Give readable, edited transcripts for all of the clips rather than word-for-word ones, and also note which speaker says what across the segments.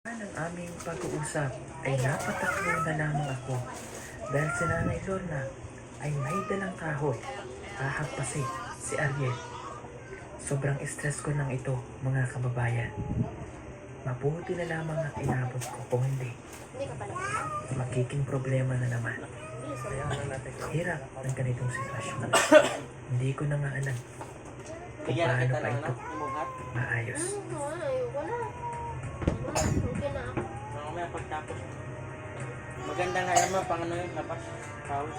Speaker 1: Ng aming pag-uusap ay napatakbo na lamang ako dahil si Nanay Lorna ay may dalang kahoy. Hahagpasin si Ariel. Sobrang stress ko ng ito, mga kababayan. Mabuti na lamang at inabot ko, kung hindi magiging problema na naman. Hirap ng ganitong sitwasyon. Hindi ko na nga alam kung paano pa ito maayos.
Speaker 2: Mamaya pagtapos. Maganda nga naman pang ano yun, labas. Pawis.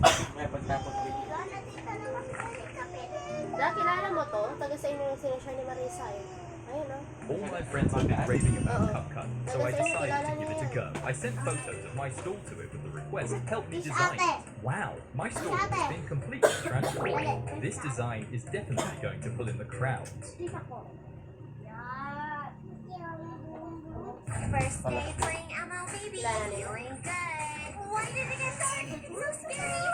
Speaker 2: Mamaya pagtapos.
Speaker 3: Kilala mo to? Taga sa inyo yung sinusya ni Marisa eh. Ayun oh.
Speaker 4: All my friends have been raving about CupCut, so I decided to give it a go. I sent photos of my stall to it with the request, help me design it. Wow, my stall has been completely transformed. This design is definitely going to pull in the crowds.
Speaker 5: First day playing MLB, feeling good. Why did it get dark? It's so scary.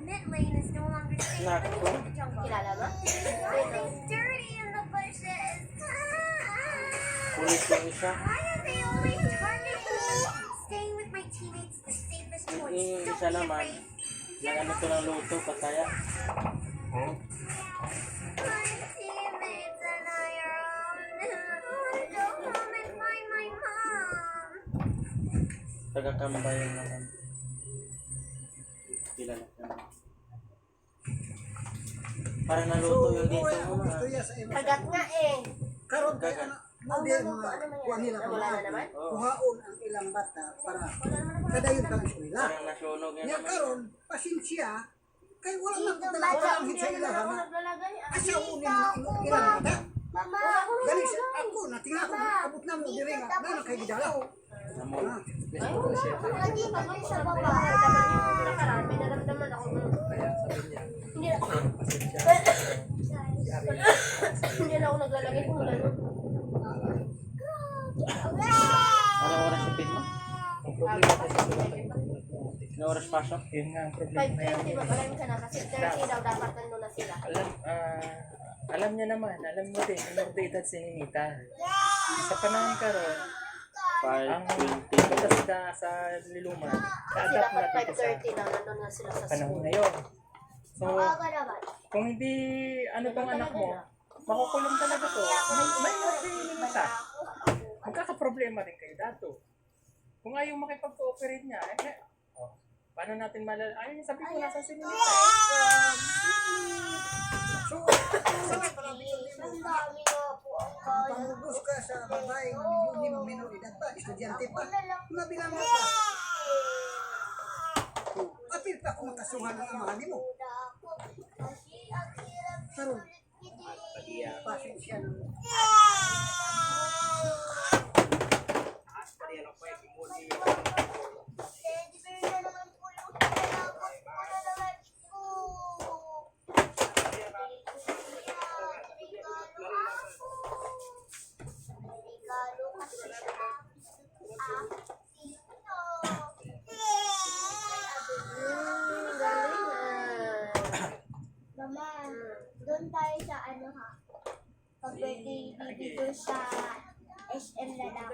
Speaker 5: Mid lane is no longer safe.
Speaker 3: Kilala mo?
Speaker 5: Something's dirty in the bushes.
Speaker 2: Kulit yung isa.
Speaker 5: Why are they always targeting me? Staying with my teammates is the safest choice.
Speaker 2: Yung
Speaker 5: Don't
Speaker 2: isa
Speaker 5: be
Speaker 2: naman.
Speaker 5: afraid.
Speaker 2: Nagano to ng luto, pataya.
Speaker 5: My teammates and I are all go home and find my mom.
Speaker 2: Taga-kambayan naman. Kilala ka na. Para naluto yung dito mo.
Speaker 3: Kagat nga eh.
Speaker 6: Karon kay ana mo di mga kuan nila
Speaker 3: Wala na naman?
Speaker 6: kuhaon ang ilang bata para kadayon kang eskwela.
Speaker 2: Parang nasunog yan
Speaker 6: Nya
Speaker 2: naman.
Speaker 6: karon pasensya kay wala na ko
Speaker 3: Wala
Speaker 6: talaga
Speaker 3: akong
Speaker 6: ang sa
Speaker 3: hindi
Speaker 6: ila
Speaker 3: ako
Speaker 6: na.
Speaker 3: naglalagay.
Speaker 6: Asa unin ang ilang bata.
Speaker 5: Mama,
Speaker 6: Gali sa ako na tingnan ko abot na mo diri nga na kay gidala.
Speaker 2: Namog.
Speaker 3: Ay, wala. Lagi kami sa baba. Daman yung nakaraan. May naramdaman ako. Hindi na. Hindi na ako naglalagay kung wala nun.
Speaker 2: Anong oras yung pin mo? Anong oras pasok?
Speaker 1: Yun nga ang problema.
Speaker 3: 5:20 mag-alarm ka na kasi 30 daw dapat nandun na sila.
Speaker 1: Alam niya naman, alam mo din, minor de edad si Ninita. Sa panahon karon, ang
Speaker 2: 5:20.
Speaker 1: batas na sa liluman,
Speaker 3: Kasi
Speaker 1: sa-adapt na
Speaker 3: dapat
Speaker 1: dito sa
Speaker 3: 5:30 na nandun na sila sa
Speaker 1: panahon
Speaker 3: school.
Speaker 1: ngayon. So,
Speaker 5: aga naman.
Speaker 1: kung hindi, ano bang anak mo, makukulong talaga to. May si Ninita. Magkakaproblema rin kayo dato. Kung ayaw makipag-cooperate niya, paano natin ayun, sabi ko nasa si Ninita.
Speaker 6: So sa para mi
Speaker 5: Ang dami nga po ang kaya.
Speaker 6: pangubos ka sa babae nga ni mo minor edad pa, estudyante pa. Mabilang mo pa. Apil pa kung makasuhan ang amahan nimo.
Speaker 5: Kasi ang hirap
Speaker 6: Karon
Speaker 5: ulit.
Speaker 6: pasensya na.
Speaker 5: Teddy bear na naman po yung kailangan ko na naman po. Regalo kasi siya. Mama, doon tayo sa ano ha? Pag-birthday dito sa SM na lang.